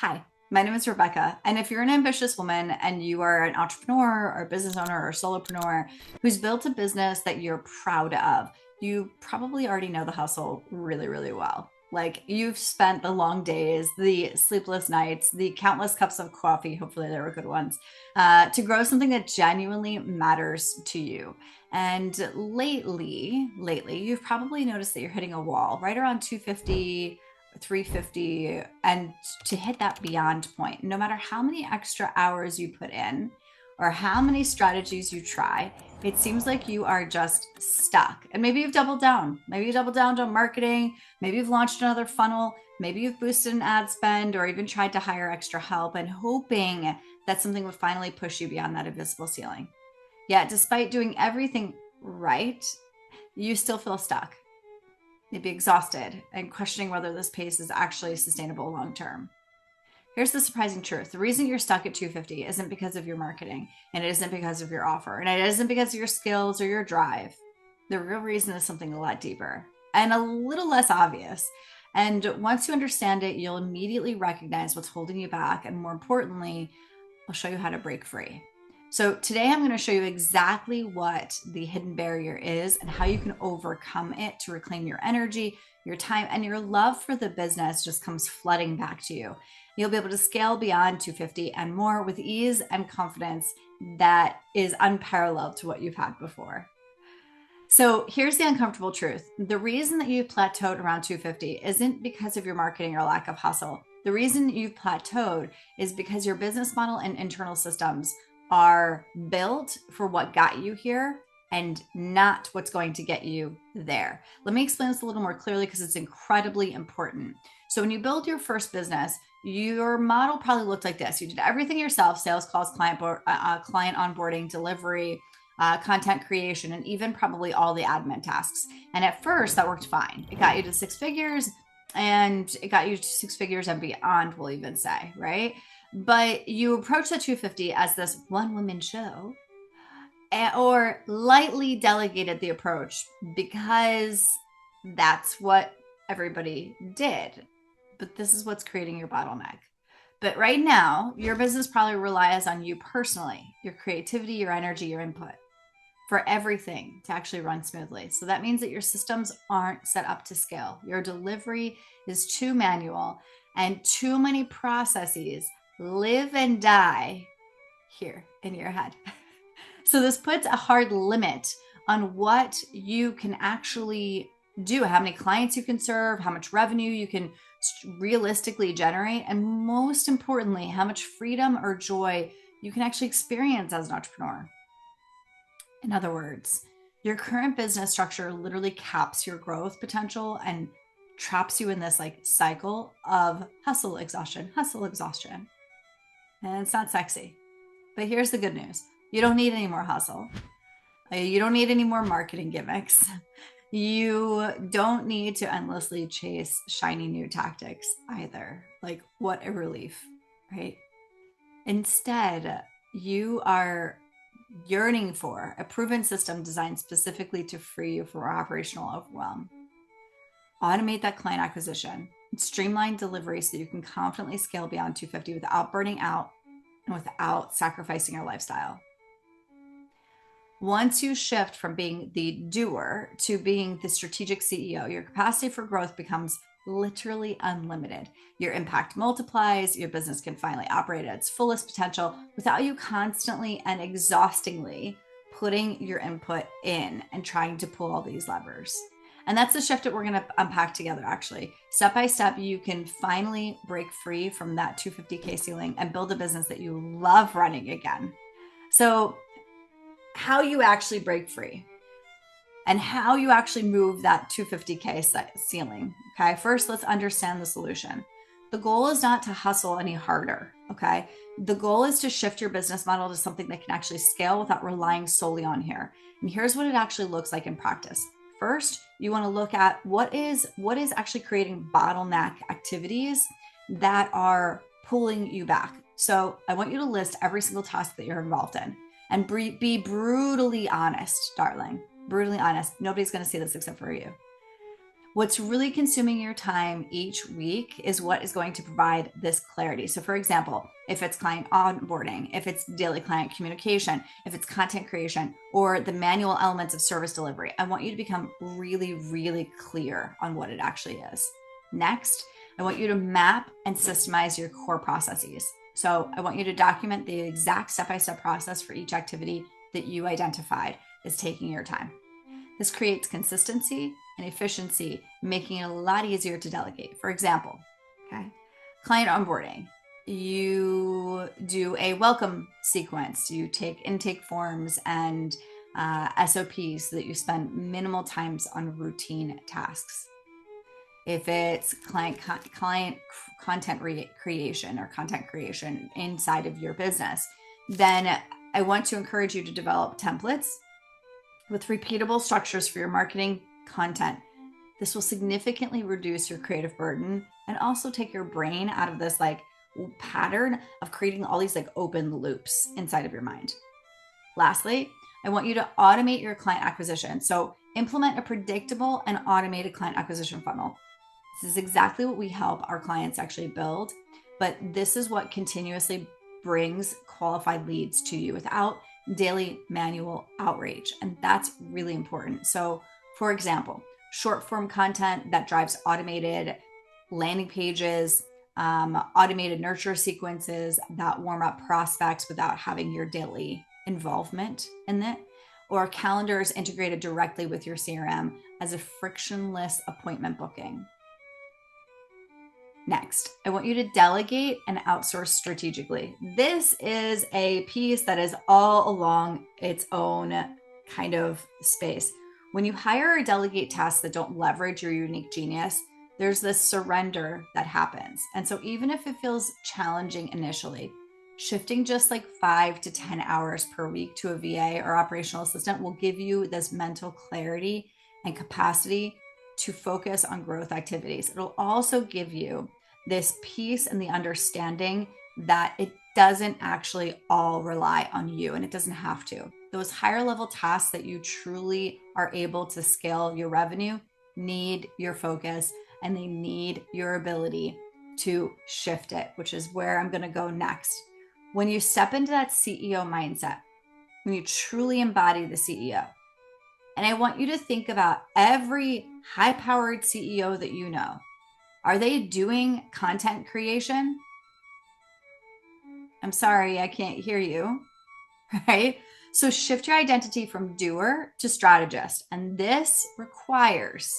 Hi, my name is Rebecca, and if you're an ambitious woman and you are an entrepreneur or a business owner or solopreneur who's built a business that you're proud of, you probably already know the hustle really, really well. Like you've spent the long days, the sleepless nights, the countless cups of coffee, hopefully there were good ones, to grow something that genuinely matters to you. And lately, you've probably noticed that you're hitting a wall right around 250, 350, and to hit that beyond point, no matter how many extra hours you put in or how many strategies you try, it seems like you are just stuck. And maybe you've doubled down. Maybe you doubled down on marketing. Maybe you've launched another funnel. Maybe you've boosted an ad spend or even tried to hire extra help and hoping that something would finally push you beyond that invisible ceiling. Yet, despite doing everything right, you still feel stuck. You'd be exhausted and questioning whether this pace is actually sustainable long term. Here's the surprising truth. The reason you're stuck at 250 isn't because of your marketing, and it isn't because of your offer, and it isn't because of your skills or your drive. The real reason is something a lot deeper and a little less obvious. And once you understand it, you'll immediately recognize what's holding you back. And more importantly, I'll show you how to break free. So today I'm going to show you exactly what the hidden barrier is and how you can overcome it to reclaim your energy, your time, and your love for the business just comes flooding back to you. You'll be able to scale beyond 250 and more with ease and confidence that is unparalleled to what you've had before. So here's the uncomfortable truth. The reason that you plateaued around 250 isn't because of your marketing or lack of hustle. The reason you've plateaued is because your business model and internal systems are built for what got you here and not what's going to get you there. Let me explain this a little more clearly because it's incredibly important. So when you build your first business, your model probably looked like this. You did everything yourself: sales calls, client onboarding, delivery, content creation, and even probably all the admin tasks. And at first that worked fine. It got you to six figures and beyond, we'll even say, right? But you approach the 250 as this one woman show or lightly delegated the approach because that's what everybody did. But this is what's creating your bottleneck. But right now, your business probably relies on you personally, your creativity, your energy, your input for everything to actually run smoothly. So that means that your systems aren't set up to scale. Your delivery is too manual and too many processes live and die here in your head. So this puts a hard limit on what you can actually do, how many clients you can serve, how much revenue you can realistically generate, and most importantly, how much freedom or joy you can actually experience as an entrepreneur. In other words, your current business structure literally caps your growth potential and traps you in this cycle of hustle exhaustion. And it's not sexy. But here's the good news. You don't need any more hustle. You don't need any more marketing gimmicks. You don't need to endlessly chase shiny new tactics either. What a relief, right? Instead, you are yearning for a proven system designed specifically to free you from operational overwhelm. Automate that client acquisition, streamline delivery so you can confidently scale beyond 250 without burning out and without sacrificing your lifestyle. Once you shift from being the doer to being the strategic CEO, your capacity for growth becomes literally unlimited. Your impact multiplies. Your business can finally operate at its fullest potential without you constantly and exhaustingly putting your input in and trying to pull all these levers. And that's the shift that we're going to unpack together, actually. Step by step, you can finally break free from that 250K ceiling and build a business that you love running again. So how you actually break free and how you actually move that 250K ceiling. Okay. First, let's understand the solution. The goal is not to hustle any harder. Okay. The goal is to shift your business model to something that can actually scale without relying solely on here. And here's what it actually looks like in practice. First, you want to look at what is actually creating bottleneck activities that are pulling you back. So I want you to list every single task that you're involved in and be brutally honest, darling. Brutally honest. Nobody's going to see this except for you. What's really consuming your time each week is what is going to provide this clarity. So for example, if it's client onboarding, if it's daily client communication, if it's content creation, or the manual elements of service delivery, I want you to become really, really clear on what it actually is. Next, I want you to map and systemize your core processes. So I want you to document the exact step-by-step process for each activity that you identified as taking your time. This creates consistency and efficiency, making it a lot easier to delegate. For example, client onboarding. You do a welcome sequence. You take intake forms and SOPs so that you spend minimal times on routine tasks. If it's client content creation or content creation inside of your business, then I want to encourage you to develop templates with repeatable structures for your marketing content. This will significantly reduce your creative burden and also take your brain out of this pattern of creating all these open loops inside of your mind. Lastly, I want you to automate your client acquisition. So implement a predictable and automated client acquisition funnel. This is exactly what we help our clients actually build, but this is what continuously brings qualified leads to you without daily manual outreach. And that's really important. So for example, short form content that drives automated landing pages, automated nurture sequences that warm up prospects without having your daily involvement in it, or calendars integrated directly with your CRM as a frictionless appointment booking. Next, I want you to delegate and outsource strategically. This is a piece that is all along its own kind of space. When you hire or delegate tasks that don't leverage your unique genius, there's this surrender that happens. And so even if it feels challenging initially, shifting just 5 to 10 hours per week to a VA or operational assistant will give you this mental clarity and capacity to focus on growth activities. It'll also give you this peace and the understanding that it doesn't actually all rely on you, and it doesn't have to. Those higher level tasks that you truly are able to scale your revenue need your focus, and they need your ability to shift it, which is where I'm going to go next. When you step into that CEO mindset, when you truly embody the CEO, and I want you to think about every high-powered CEO that you know. Are they doing content creation? I'm sorry, I can't hear you, right? So shift your identity from doer to strategist. And this requires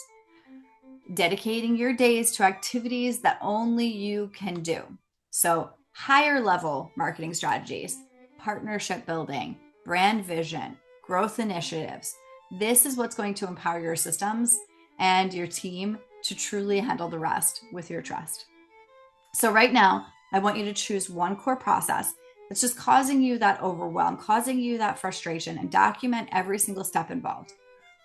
dedicating your days to activities that only you can do. So higher level marketing strategies, partnership building, brand vision, growth initiatives. This is what's going to empower your systems and your team to truly handle the rest with your trust. So right now, I want you to choose one core process that's just causing you that overwhelm, causing you that frustration, and document every single step involved.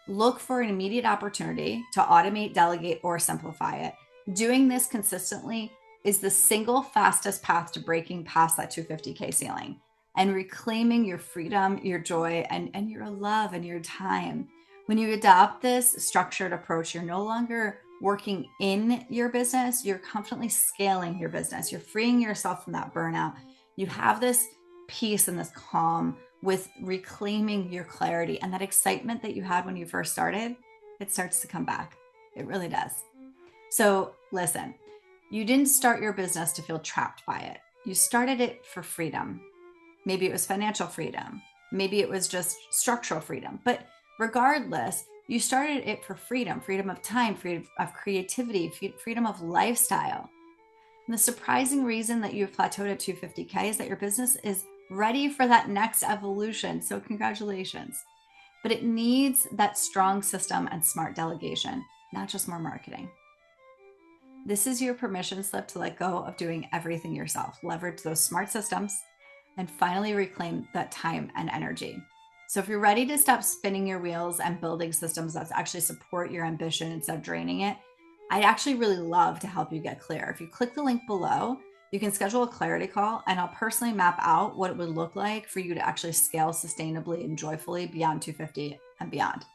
Look for an immediate opportunity to automate, delegate, or simplify it. Doing this consistently is the single fastest path to breaking past that 250K ceiling and reclaiming your freedom, your joy, and your love and your time. When you adopt this structured approach, you're no longer working in your business, you're confidently scaling your business. You're freeing yourself from that burnout. You have this peace and this calm with reclaiming your clarity, and that excitement that you had when you first started, it starts to come back. It really does. So listen, you didn't start your business to feel trapped by it. You started it for freedom. Maybe it was financial freedom. Maybe it was just structural freedom. But regardless, you started it for freedom, freedom of time, freedom of creativity, freedom of lifestyle. And the surprising reason that you've plateaued at 250K is that your business is ready for that next evolution. So congratulations. But it needs that strong system and smart delegation, not just more marketing. This is your permission slip to let go of doing everything yourself, leverage those smart systems, and finally reclaim that time and energy. So if you're ready to stop spinning your wheels and building systems that actually support your ambition instead of draining it, I'd actually really love to help you get clear. If you click the link below, you can schedule a clarity call, and I'll personally map out what it would look like for you to actually scale sustainably and joyfully beyond 250 and beyond,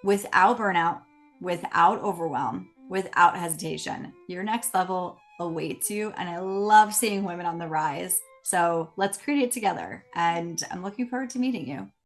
without burnout, without overwhelm, without hesitation. Your next level awaits you. And I love seeing women on the rise. So let's create it together. And I'm looking forward to meeting you.